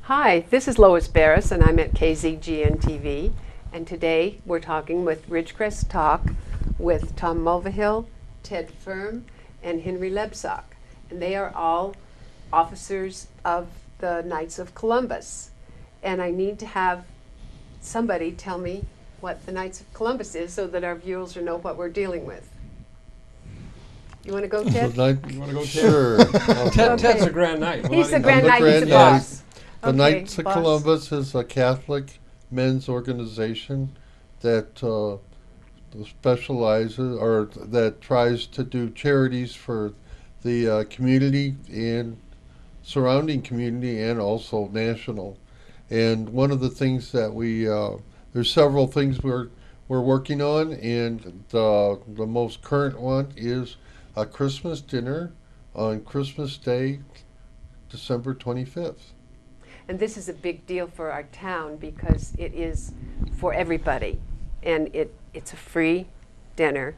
Hi, this is Lois Beres, and I'm at KZGN-TV. And today we're talking with Ridgecrest Talk with Tom Mulvihill, Ted Firm, and Henry Lebsock. And they are all officers of the Knights of Columbus. And I need to have somebody tell me what the Knights of Columbus is so that our viewers will know what we're dealing with. You want to go, Ted? You want to go, Ted? Sure. Ted's a Grand Knight. He's the Grand Knight. He's the boss. The Knights of Columbus is a Catholic men's organization that specializes or that tries to do charities for the community and surrounding community and also national. And one of the things that there's several things we're working on, and the most current one is a Christmas dinner on Christmas Day, December 25th. And this is a big deal for our town because it is for everybody. And it's a free dinner,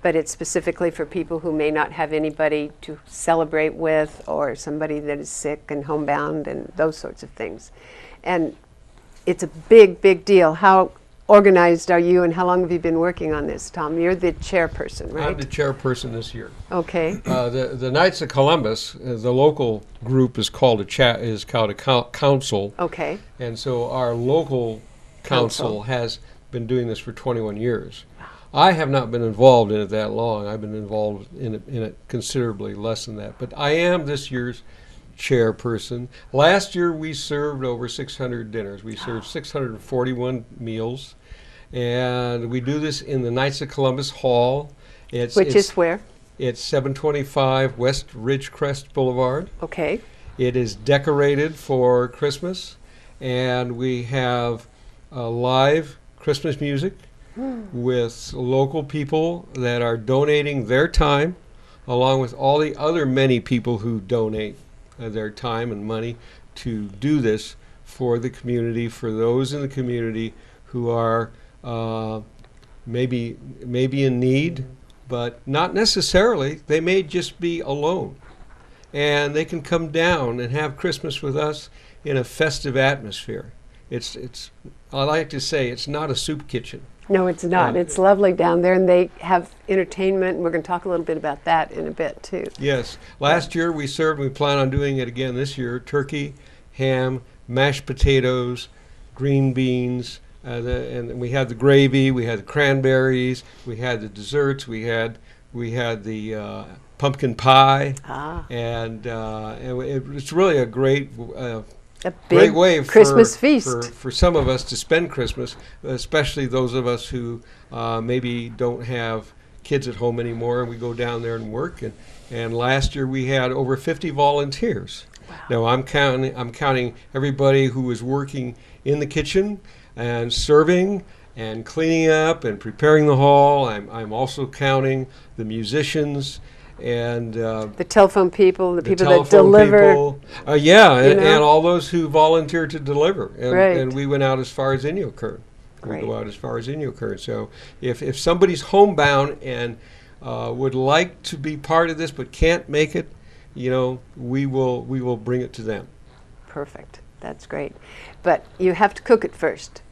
but it's specifically for people who may not have anybody to celebrate with, or somebody that is sick and homebound and those sorts of things. And it's a big, big deal. How organized are you, and how long have you been working on this, Tom? You're the chairperson, right? I'm the chairperson this year. Okay. The Knights of Columbus, the local group is called a council. Okay. And so our local council has been doing this for 21 years. I have not been involved in it that long. I've been involved in it considerably less than that. But I am this year's chairperson. Last year we served over 600 dinners. We served 641 meals. And we do this in the Knights of Columbus Hall. Which is where? It's 725 West Ridgecrest Boulevard. Okay. It is decorated for Christmas, and we have live Christmas music with local people that are donating their time, along with all the other many people who donate their time and money to do this for the community, for those in the community who are maybe in need, but not necessarily. They may just be alone, and they can come down and have Christmas with us in a festive atmosphere. It's I like to say it's not a soup kitchen. No, it's not. It's lovely down there, and they have entertainment, and we're going to talk a little bit about that in a bit, too. Yes. Last year we served, we plan on doing it again this year, turkey, ham, mashed potatoes, green beans, and we had the gravy, we had the cranberries, we had the desserts, we had the pumpkin pie, and it's really a great way Christmas feast for some of us to spend Christmas, especially those of us who maybe don't have kids at home anymore, and we go down there and work. And last year we had over 50 volunteers. Wow. Now I'm counting everybody who was working in the kitchen and serving and cleaning up and preparing the hall. I'm also counting the musicians and the telephone people, the people that deliver. And all those who volunteer to deliver. And we went out as far as Inyokern. We go out as far as Inyokern. So if somebody's homebound and would like to be part of this but can't make it, we will bring it to them. Perfect. That's great. But you have to cook it first.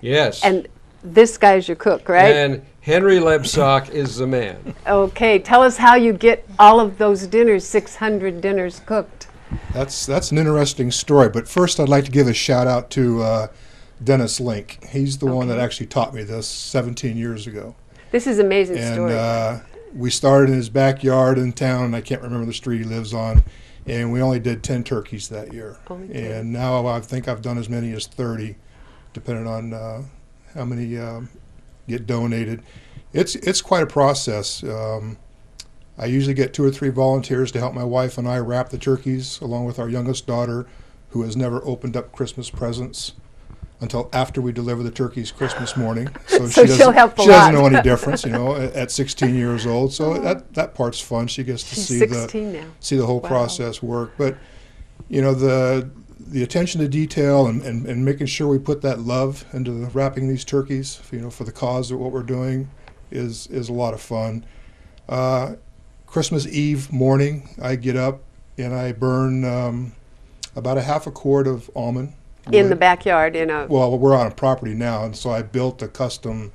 Yes. And this guy's your cook, right? And Henry Lebsock is the man. Okay, tell us how you get all of those dinners, 600 dinners cooked. That's an interesting story, but first I'd like to give a shout out to Dennis Link. He's the one that actually taught me this 17 years ago. This is an amazing story. And we started in his backyard in town, and I can't remember the street he lives on, and we only did 10 turkeys that year. And now I think I've done as many as 30, depending on how many get donated. It's quite a process. I usually get 2 or 3 volunteers to help my wife and I wrap the turkeys, along with our youngest daughter, who has never opened up Christmas presents until after we deliver the turkeys Christmas morning. So she'll help a lot. She doesn't know any difference, at 16 years old. So that part's fun. She gets to see the whole process work. But the attention to detail and making sure we put that love into wrapping these turkeys, for the cause of what we're doing, is a lot of fun. Christmas Eve morning, I get up and I burn about a half a quart of almond In wood. the backyard, in a, Well, we're on a property now, and so I built a custom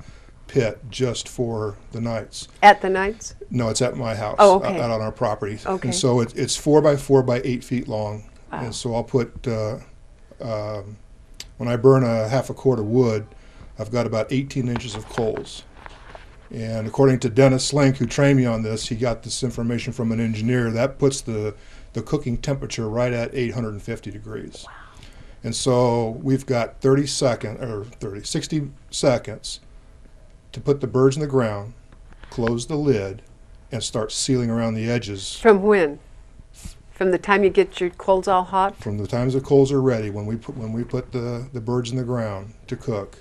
pit just for the nights. at the nights? No, it's at my house, Oh, okay. out on our property. Okay. And so it's 4 by 4 by 8 feet long. Wow. And so I'll put, when I burn a half a quart of wood, I've got about 18 inches of coals. And according to Dennis Slink, who trained me on this, he got this information from an engineer, that puts the cooking temperature right at 850 degrees. Wow. And so we've got 60 seconds to put the birds in the ground, close the lid, and start sealing around the edges. From when? From the time you get your coals all hot? From the times the coals are ready, when we put the birds in the ground to cook,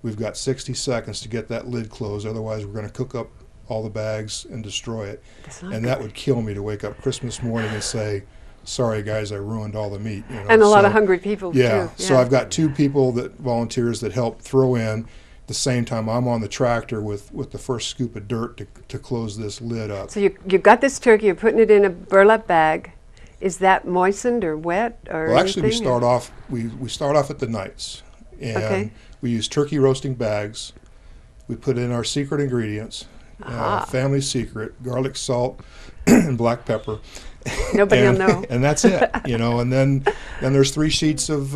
we've got 60 seconds to get that lid closed. Otherwise, we're going to cook up all the bags and destroy it. And that would kill me to wake up Christmas morning and say, "Sorry guys, I ruined all the meat." You know? And a lot of hungry people too. Yeah. So I've got 2 people volunteers that help throw in. The same time I'm on the tractor with the first scoop of dirt to close this lid up. So you've got this turkey, you're putting it in a burlap bag. Is that moistened or wet or Well, actually, anything? we start off at the nights, and Okay. we use turkey roasting bags. We put in our secret ingredients, family secret: garlic, salt, and black pepper. Nobody will know. And that's it, you know. And then there's 3 sheets of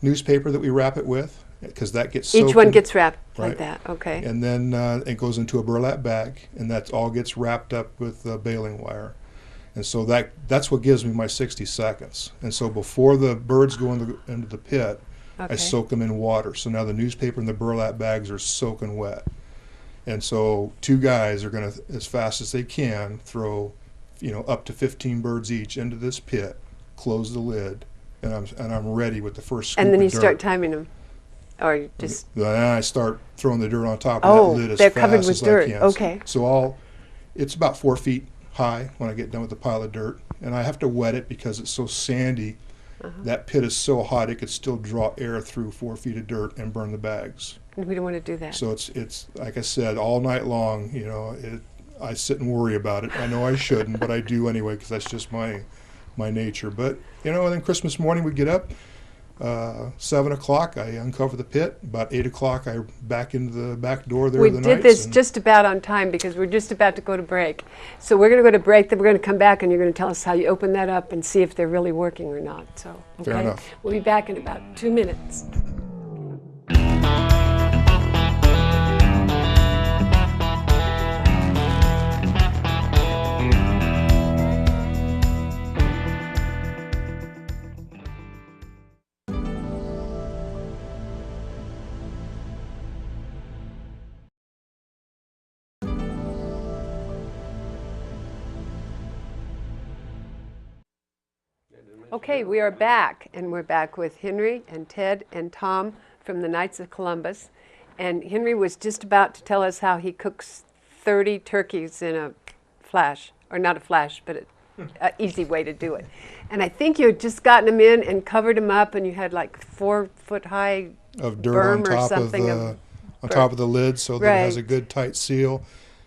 newspaper that we wrap it with, because that gets soaked Each one in- gets wrapped like Right. that. Okay. And then it goes into a burlap bag, and that all gets wrapped up with baling wire. And so that's what gives me my 60 seconds. And so before the birds go into the pit, Okay. I soak them in water. So now the newspaper and the burlap bags are soaking wet. And so 2 guys are going to, as fast as they can, throw, up to 15 birds each into this pit, close the lid, and I'm ready with the first scoop And then of you dirt. start timing them, or you just Then I start throwing the dirt on top of that lid as they're fast covered with as dirt. I can. Okay. So it's about 4 feet high when I get done with the pile of dirt, and I have to wet it because it's so sandy. That pit is so hot it could still draw air through 4 feet of dirt and burn the bags. we don't want to do that. So it's like I said, all night long. I sit and worry about it. I know I shouldn't, but I do anyway because that's just my nature. But and then Christmas morning we get up. 7 o'clock, I uncover the pit. About 8 o'clock, I back into the back door there. We the did nights this and- just about on time because we're just about to go to break. So we're going to go to break, then we're going to come back and you're going to tell us how you open that up and see if they're really working or not. So, okay? Fair enough. We'll be back in about 2 minutes. Okay, we are back, and we're back with Henry and Ted and Tom from the Knights of Columbus. And Henry was just about to tell us how he cooks 30 turkeys in a flash, or not a flash, but an easy way to do it. And I think you had just gotten them in and covered them up, and you had like 4 foot high of dirt berm on or top of something the top of the lid, so that it has a Right. good tight seal.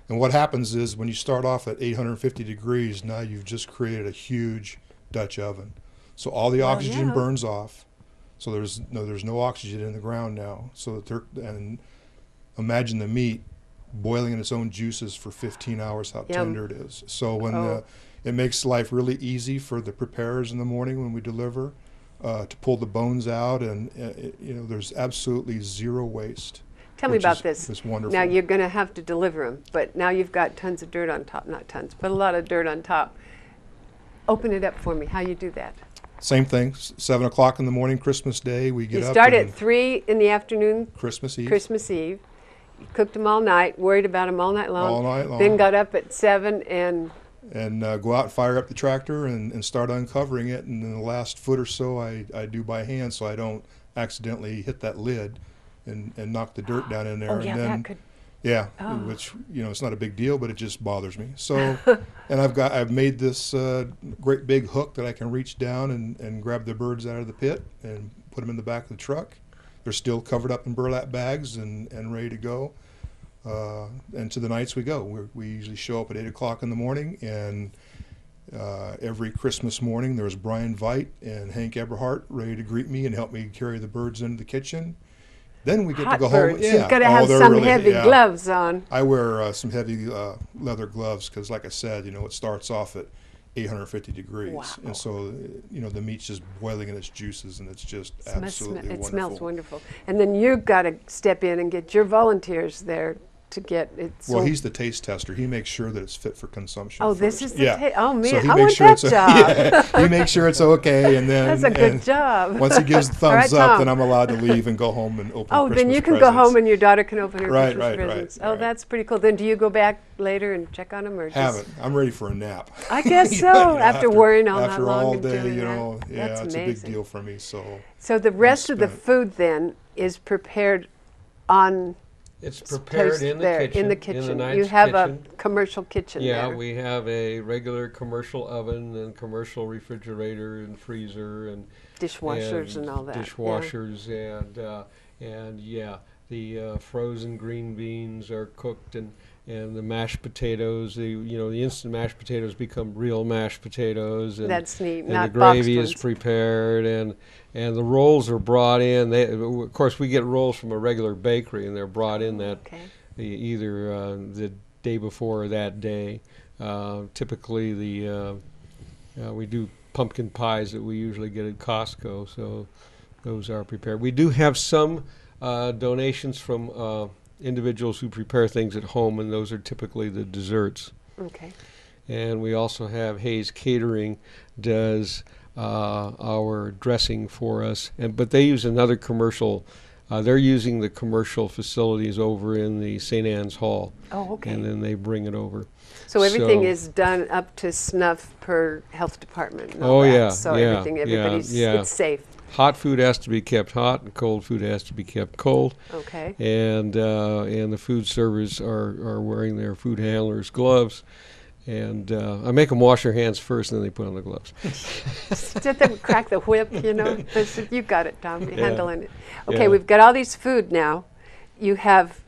And what happens is when you start off at 850 degrees, now you've just created a huge Dutch oven. So all the oxygen yeah. burns off. So there's no oxygen in the ground now. So and imagine the meat boiling in its own juices for 15 hours. How Yum. tender it is. So when Oh. it makes life really easy for the preparers in the morning when we deliver to pull the bones out, and there's absolutely zero waste. Tell me which about is- this. is wonderful. Now you're going to have to deliver them, but now you've got tons of dirt on top. Not tons, but a lot of dirt on top. Open it up for me. How you do that? Same thing. 7 o'clock in the morning, Christmas Day, we get You up. start and at 3 in the afternoon, Christmas Eve. Christmas Eve. You cooked them all night, worried about them all night long. All night long. Then got up at 7 and And go out and fire up the tractor and start uncovering it. And then the last foot or so I do by hand so I don't accidentally hit that lid and knock the dirt down in there. oh yeah, and then, that could. Yeah, Oh. which it's not a big deal, but it just bothers me. So, and I've made this great big hook that I can reach down and grab the birds out of the pit and put them in the back of the truck. They're still covered up in burlap bags and ready to go. And to the nights we go. We usually show up at 8 o'clock in the morning, and Every Christmas morning, there's Brian Veit and Hank Eberhardt ready to greet me and help me carry the birds into the kitchen. Then we get Hot to go birds. home. Yeah. You've got to Oh, have they're some really- heavy yeah. gloves on. I wear some heavy leather gloves because, like I said, it starts off at 850 degrees, Wow. and so the meat's just boiling in its juices, and it's just It smells- absolutely it wonderful. smells wonderful. And then you've got to step in and get your volunteers there to get it. Well, he's the taste tester. He makes sure that it's fit for consumption. Oh, this first. is the oh man, So he I makes want sure that job. Yeah, he makes sure it's okay, and then That's a good and job. Once he gives the All right, thumbs up, Tom. then I'm allowed to leave and go home and open. Oh, Christmas then you can presents. go home and your daughter can open her Right, Christmas right, presents. right, Oh, right. that's pretty cool. Then do you go back later and check on them, or Haven't. I'm ready for a nap. I guess You so. know, After worrying all night after long all and day, doing yeah, That's it's a amazing. big deal for me. So the rest of the spent. food then is prepared on It's prepared toast in the there, kitchen. in the kitchen. Knight's you have kitchen. a commercial kitchen Yeah, there. we have a regular commercial oven and commercial refrigerator and freezer and Dishwashers and all that. yeah. Dishwashers and yeah, the frozen green beans are cooked and the mashed potatoes. The instant mashed potatoes become real mashed potatoes. And, That's neat. and Not the gravy boxed is ones. prepared and the rolls are brought in. Of course, we get rolls from a regular bakery and they're brought in that Okay. either the day before or that day. Typically, we do pumpkin pies that we usually get at Costco, so those are prepared. We do have some donations from individuals who prepare things at home, and those are typically the desserts. Okay. And we also have Hayes Catering does our dressing for us, but they use another commercial. They're using the commercial facilities over in the St. Anne's Hall, Oh, okay. and then they bring it over. So everything So- is done up to snuff per health department. And all Oh, that. yeah, So yeah, everybody's yeah. it's safe. Hot food has to be kept hot, and cold food has to be kept cold. Okay. And the food servers are wearing their food handlers' gloves. And I make them wash their hands first, and then they put on the gloves. Did they crack the whip, You got it, Tom. You're Yeah. handling it. Okay, Yeah. we've got all these food now. You have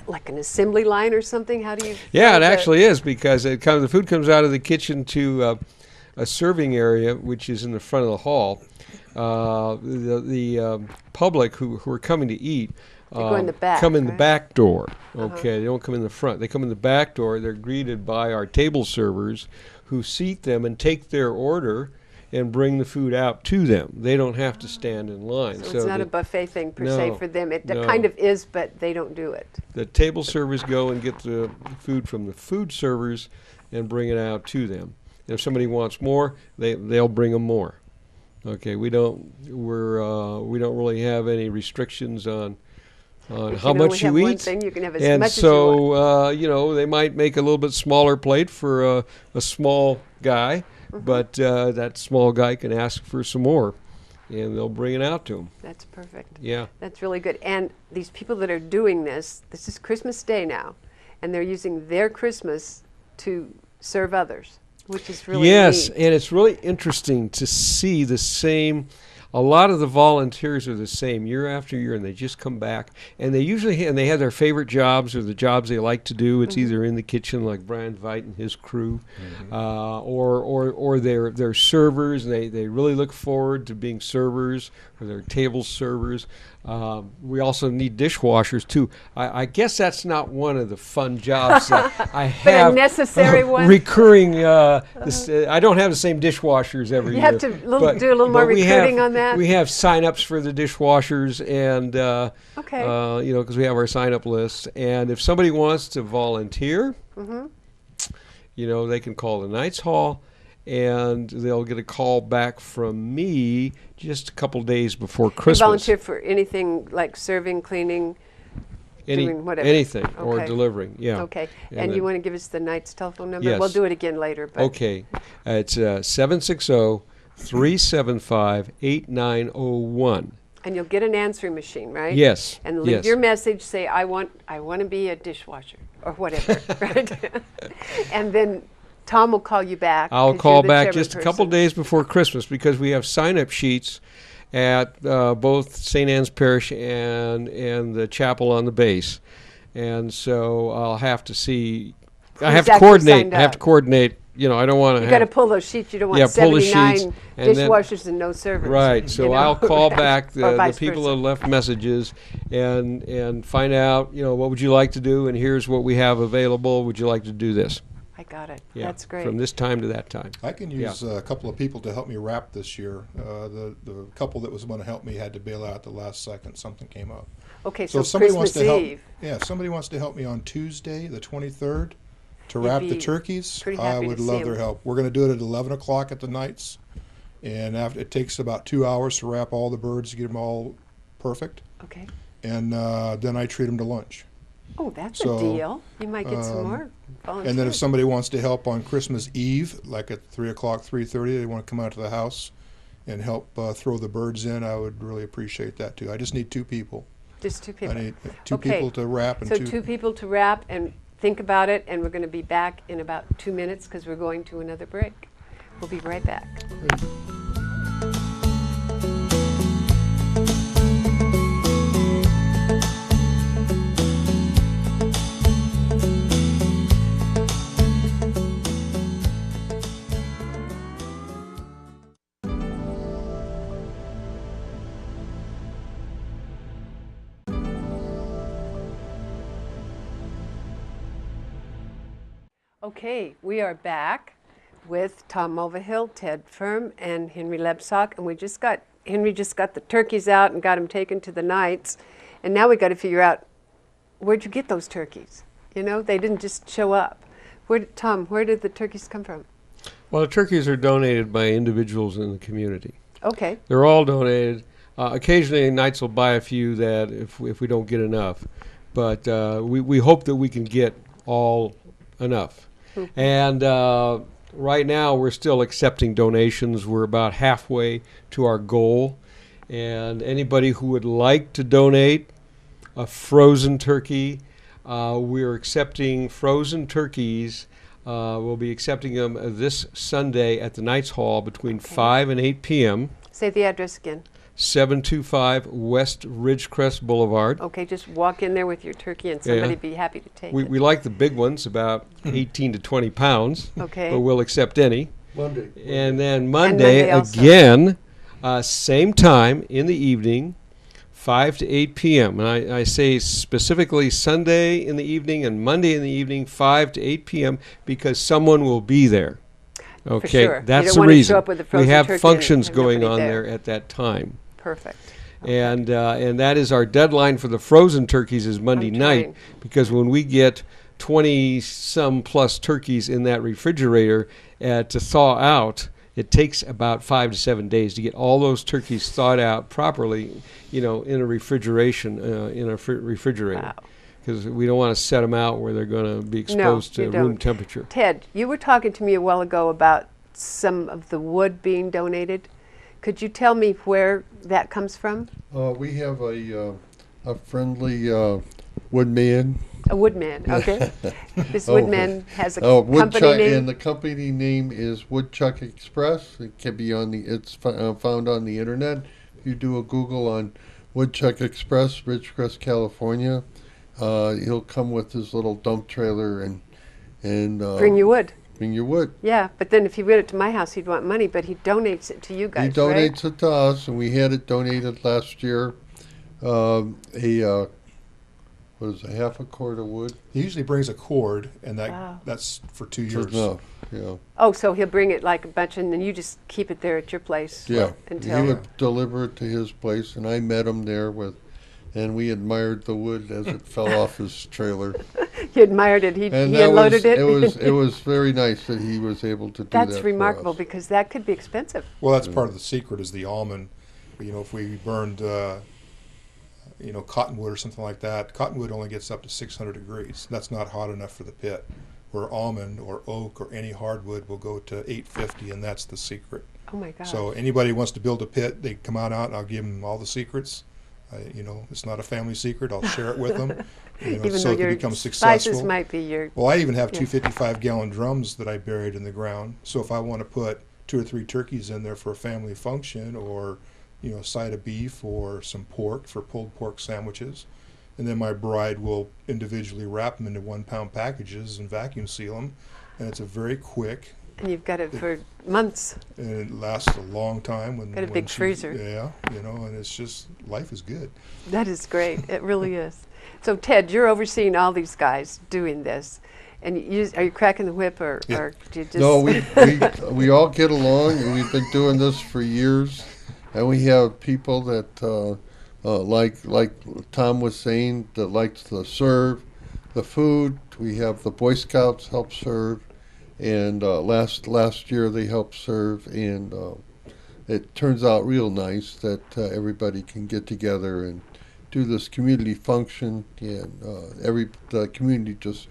like an assembly line or something? How do you? Yeah, fill it the- actually is because the food comes out of the kitchen to a serving area, which is in the front of the hall. The public who are coming to eat go in the back, come in the right? back door. Okay, they don't come in the front. They come in the back door. They're greeted by our table servers who seat them and take their order and bring the food out to them. They don't have to stand in line. So it's not a buffet thing per se No, for them. It no. kind of is, but they don't do it. The table servers go and get the food from the food servers and bring it out to them. And if somebody wants more, they'll bring them more. Okay, we don't really have any restrictions on how much you One eat. thing, you can have as And much as you want. so they might make a little bit smaller plate for a small guy, but that small guy can ask for some more, and they'll bring it out to him. That's perfect. Yeah. That's really good. And these people that are doing this is Christmas Day now, and they're using their Christmas to serve others, which is really Yes, neat. and it's really interesting to see the same. A lot of the volunteers are the same year after year, and they just come back. And they usually they have their favorite jobs or the jobs they like to do. It's either in the kitchen, like Brian Veit and his crew, or they're servers. And they really look forward to being servers, or they're table servers. We also need dishwashers too. I guess that's not one of the fun jobs that I But have. a necessary one. Recurring. I don't have the same dishwashers every You year. have to do a little more but we recruiting have- on that? We have sign-ups for the dishwashers, and Okay. because we have our sign-up list. And if somebody wants to volunteer, they can call the Knights Hall, and they'll get a call back from me just a couple days before Christmas. Volunteer for anything like serving, cleaning. doing whatever. Anything or Okay. delivering. Yeah. Okay. And And then- you want to give us the Knight's telephone number? Yes. We'll do it again later. But Okay. It's 760-375-8901. And you'll get an answering machine, right? Yes. And leave yes. your message. Say, I want to be a dishwasher or whatever, right? And then Tom will call you back. I'll 'cause call you're the back just a couple chairperson. days before Christmas because we have sign-up sheets at both St. Anne's Parish and the chapel on the base. And so I'll have to see. I Who's have to actually coordinate. signed I have up? to coordinate I don't want to You got to pull those sheets. You don't want pull the 79 sheets, and then- dishwashers and no servants. Right, so I'll call back Or the vice people versa. that left messages and find out, what would you like to do, and here's what we have available. Would you like to do this? I got it. Yeah, That's great. from this time to that time. I can use a couple of people to help me wrap this year. The couple that was going to help me had to bail out at the last second. Something came up. Okay, So so if somebody Christmas wants to help, Eve. if somebody wants to help me on Tuesday, the 23rd, to You'd wrap the be turkeys, pretty I happy to would see love 'em. their help. We're going to do it at 11 o'clock at the nights, and it takes about 2 hours to wrap all the birds to get them all perfect, Okay. and then I treat them to lunch. Oh, that's So, a deal. You might get some more volunteers. And then if somebody wants to help on Christmas Eve, like at 3 o'clock, 3:30, they want to come out to the house and help throw the birds in, I would really appreciate that too. I just need 2 people. Just 2 people. I need 2 Okay. people to wrap and So 2 people to wrap and think about it, and we're going to be back in about 2 minutes because we're going to another break. We'll be right back. Okay, we are back with Tom Mulvihill, Ted Firm, and Henry Lebsock, and Henry just got the turkeys out and got them taken to the Knights, and now we got to figure out where'd you get those turkeys? They didn't just show up. Tom, where did the turkeys come from? Well, the turkeys are donated by individuals in the community. Okay, They're all donated. Occasionally, Knights will buy a few that if we don't get enough, but we hope that we can get all enough. And right now, we're still accepting donations. We're about halfway to our goal. And anybody who would like to donate a frozen turkey, we're accepting frozen turkeys. We'll be accepting them this Sunday at the Knights Hall between 5 and 8 p.m. say the address again. 725 West Ridgecrest Boulevard. Okay, just walk in there with your turkey and somebody be happy to take it. We like the big ones, about 18 to 20 pounds, Okay. but we'll accept any. Monday. And then Monday Monday, also. again, same time in the evening, 5 to 8 p.m. And I say specifically Sunday in the evening and Monday in the evening, 5 to 8 p.m., because someone will be there. Okay, sure. You that's don't the wanna show reason. up with a We frozen have turkey and functions have going nobody on there. there at that time. Perfect. And that is our deadline for the frozen turkeys is Monday I'm night, trying. because when we get 20-some plus turkeys in that refrigerator to thaw out, it takes about 5 to 7 days to get all those turkeys thawed out properly, in a refrigerator. Wow. Because we don't want to set them out where they're going to be exposed you to don't. room temperature. Ted, you were talking to me a while ago about some of the wood being donated. Could you tell me where that comes from? We have a friendly woodman. A woodman, okay. This Oh. woodman has a Woodchuck, company name. and the company name is Woodchuck Express. It can be it's found on the internet. If you do a Google on Woodchuck Express, Ridgecrest, California, he'll come with his little dump trailer and Bring you wood. bring your wood. Yeah, but then if he brought it to my house, he'd want money, but he donates it to you guys, He right? donates it to us, and we had it donated last year. A half a cord of wood? He usually brings a cord, and Wow. that's for 2 It's years. enough, yeah. Oh, so he'll bring it like a bunch, and then you just keep it there at your place Yeah, until... he would deliver it to his place, and I met him there and we admired the wood as it fell off his trailer. He admired it. He And unloaded it. it was very nice that he was able to do that. That's for remarkable us. because that could be expensive. Well, that's part of the secret is the almond. If we burned, cottonwood or something like that, cottonwood only gets up to 600 degrees. That's not hot enough for the pit. Where almond or oak or any hardwood will go to 850, and that's the secret. Oh my God. So anybody who wants to build a pit, they come out, and I'll give them all the secrets. It's not a family secret. I'll share it with them, Even so though it can your become spices successful. might be your... Well, I even have Yeah. 2 55-gallon drums that I buried in the ground. So if I want to put 2 or 3 turkeys in there for a family function, or a side of beef or some pork for pulled pork sandwiches, and then my bride will individually wrap them into 1-pound packages and vacuum seal them, and it's a very quick, And you've got it for months. And it lasts a long time. Got a big freezer. Yeah, you know, and it's just, life is good. That is great. It really is. So Ted, you're overseeing all these guys doing this. And are you cracking the whip, or do you just... No, we all get along, and we've been doing this for years. And we have people that, like Tom was saying, that likes to serve the food. We have the Boy Scouts help serve. And last year they helped serve, and it turns out real nice that everybody can get together and do this community function, and the community just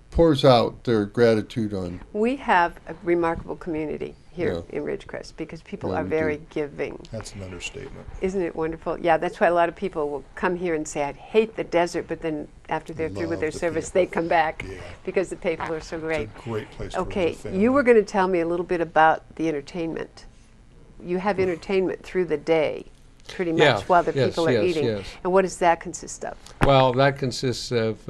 pours out their gratitude on. We have a remarkable community here in Ridgecrest because people are very giving. That's an understatement. Isn't it wonderful? Yeah, that's why a lot of people will come here and say, "I hate the desert," but then after they're through with their service, they come back because the people are so great. It's a great place to Okay, visit family. you were going to tell me a little bit about the entertainment. You have entertainment through the day, pretty much, while the people are eating. Yes. And what does that consist of? Well, that consists of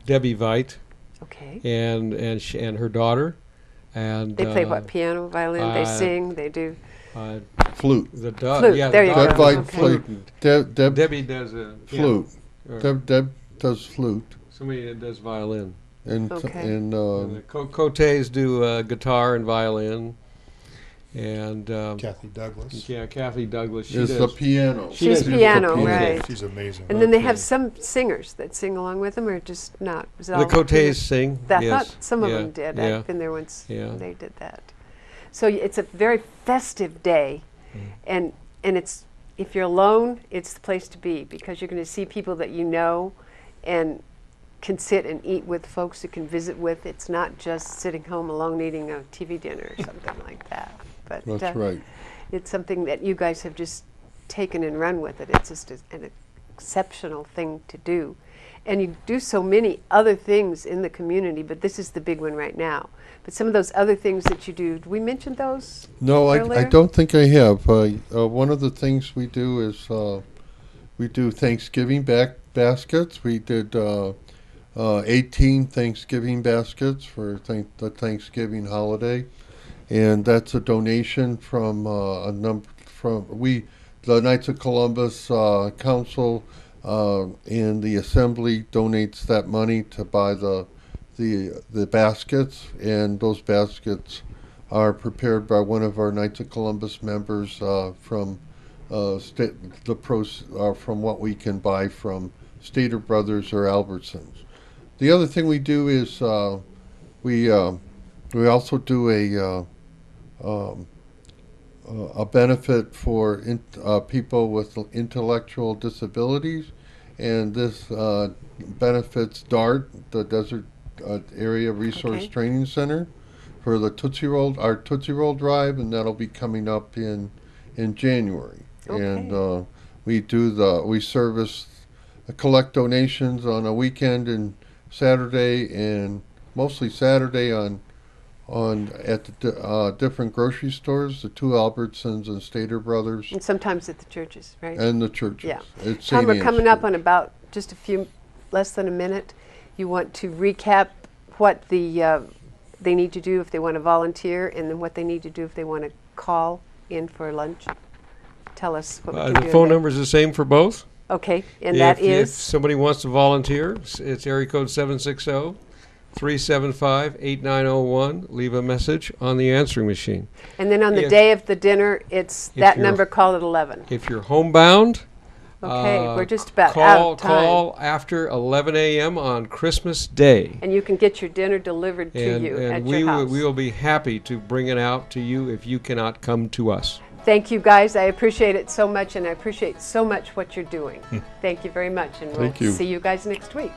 Debbie Veit Okay. and her daughter, and They play what? Piano, violin? They sing. They do. Flute. The Flute, yeah, there the you daughter go. Deb does Veit flute. Deb Debbie does a flute. piano, or Deb does flute, somebody that does violin. and Okay. And the Cotes do guitar and violin, and Kathy Douglas. Kathy Douglas. She is the does. piano. She She's does piano, the right. She's amazing. And then they Okay. have some singers that sing along with them, or just not? Was it The all Cotes sing. I yes. thought some of Yeah, them did. Yeah. I've been there once. Yeah. And they did that. So it's a very festive day, and it's, if you're alone, it's the place to be because you're going to see people that you know, and can sit and eat with folks you can visit with. It's not just sitting home alone eating a TV dinner or something like that. But That's right. it's something that you guys have just taken and run with it. It's just an exceptional thing to do. And you do so many other things in the community, but this is the big one right now. But some of those other things that you do, did we mention those? No, I earlier? don't think I have. One of the things we do is we do Thanksgiving baskets. We did 18 Thanksgiving baskets for the Thanksgiving holiday, and that's a donation from the Knights of Columbus Council, and the Assembly donates that money to buy the baskets, and those baskets are prepared by one of our Knights of Columbus members from from what we can buy from Stater Brothers or Albertsons. The other thing we do is we also do a benefit for people with intellectual disabilities, and this benefits DART, the Desert Area Resource Training Center, for the our Tootsie Roll Drive, and that'll be coming up in January. Okay. And we service, collect donations on a weekend and Saturday, and mostly Saturday at the different grocery stores, the two Albertsons and Stater Brothers, And sometimes at the churches, right? and the churches. Yeah. It's Tom, St. we're Anne's coming up Church. on about just a few, less than a minute. You want to recap what they need to do if they want to volunteer, and then what they need to do if they want to call in for lunch. Tell us what we can do. The phone number is the same for both. Okay, and that If is? somebody wants to volunteer, it's area code 760-375-8901. Leave a message on the answering machine. And then on the if- day of the dinner, it's if that you're- number, call at 11. If you're homebound, Okay, we're just about out of time. call after 11 a.m. on Christmas Day. And you can get your dinner delivered to you at your house. We will be happy to bring it out to you if you cannot come to us. Thank you, guys. I appreciate it so much, and I appreciate so much what you're doing. Thank you very much, and we'll Thank you. see you guys next week.